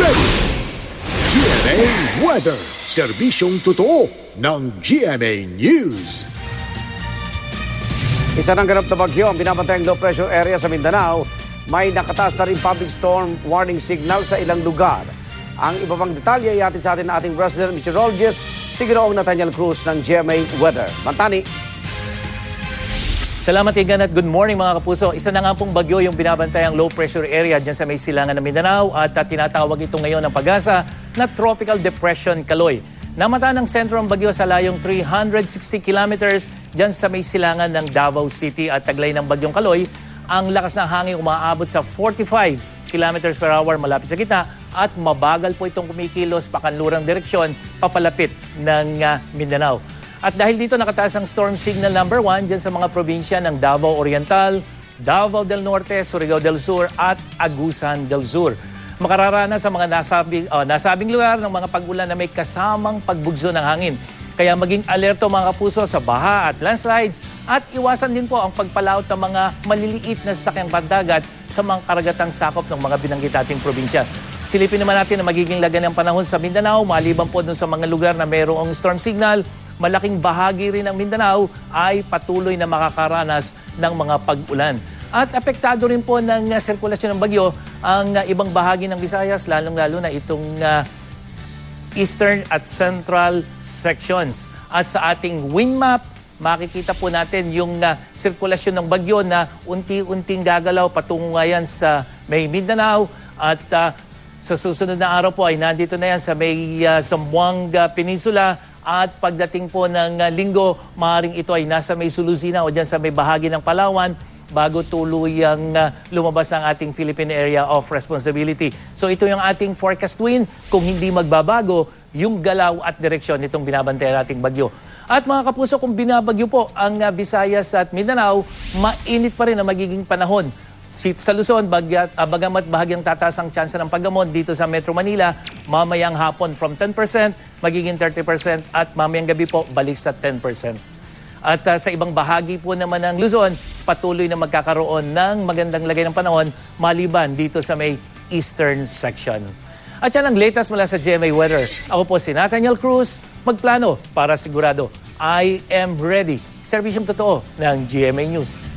ready. GMA Weather, serbisyong totoo ng GMA News. Isa ng ganap na bagyo ang binabantayang low pressure area sa Mindanao. May nakataas na rin public storm warning signal sa ilang lugar. Ang iba pang detalye ay atin sa atin na ating resident meteorologist, si Ginoong Nathaniel Cruz ng GMA Weather. Mantani. Salamat Igan at good morning mga kapuso. Isa na nga pong bagyo yung binabantayang low pressure area dyan sa may silangan ng Mindanao at tinatawag ito ngayon ng Pag-asa na Tropical Depression Kaloy. Namata ng sentro ng bagyo sa layong 360 kilometers dyan sa may silangan ng Davao City at taglay ng bagyong Kaloy. Ang lakas ng hangin umaabot sa 45 kilometers per hour malapit sa gitna at mabagal po itong kumikilos pakanlurang direksyon papalapit ng Mindanao. At dahil dito nakataas ang storm signal number 1 dyan sa mga probinsya ng Davao Oriental, Davao del Norte, Surigao del Sur at Agusan del Sur. Makararanas sa mga nasabing lugar ng mga pag-ulan na may kasamang pagbugso ng hangin. Kaya maging alerto mga kapuso sa baha at landslides at iwasan din po ang pagpalaot ng mga maliliit na sasakyang pandagat sa mga karagatang sakop ng mga binanggit nating probinsya. Silipin naman natin na magiging lagan ng panahon sa Mindanao, maliban po dun sa mga lugar na mayroong storm signal. Malaking bahagi rin ng Mindanao ay patuloy na makakaranas ng mga pag-ulan. At apektado rin po ng sirkulasyon ng bagyo ang ibang bahagi ng Visayas, lalong-lalo na itong eastern at central sections. At sa ating wind map, makikita po natin yung sirkulasyon ng bagyo na unti-unting gagalaw patungo ngayon sa may Mindanao. At sa susunod na araw po ay nandito na yan sa may Zamboanga Peninsula. At pagdating po ng linggo, maaaring ito ay nasa may Sulusina o dyan sa may bahagi ng Palawan bago tuluyang lumabas ang ating Philippine Area of Responsibility. So ito yung ating forecast wind kung hindi magbabago yung galaw at direksyon nitong binabantay nating bagyo. At mga kapuso, kung binabagyo po ang Visayas at Mindanao, mainit pa rin ang magiging panahon. Sa Luzon, bagamat bahagyang tataas ang tsansa ng paggamon dito sa Metro Manila, mamayang hapon from 10%, magiging 30% at mamayang gabi po balik sa 10%. At sa ibang bahagi po naman ng Luzon, patuloy na magkakaroon ng magandang lagay ng panahon maliban dito sa may eastern section. At yan ang latest mula sa GMA Weather. Ako po si Nathaniel Cruz, magplano para sigurado. I am ready. Serbisyong totoo ng GMA News.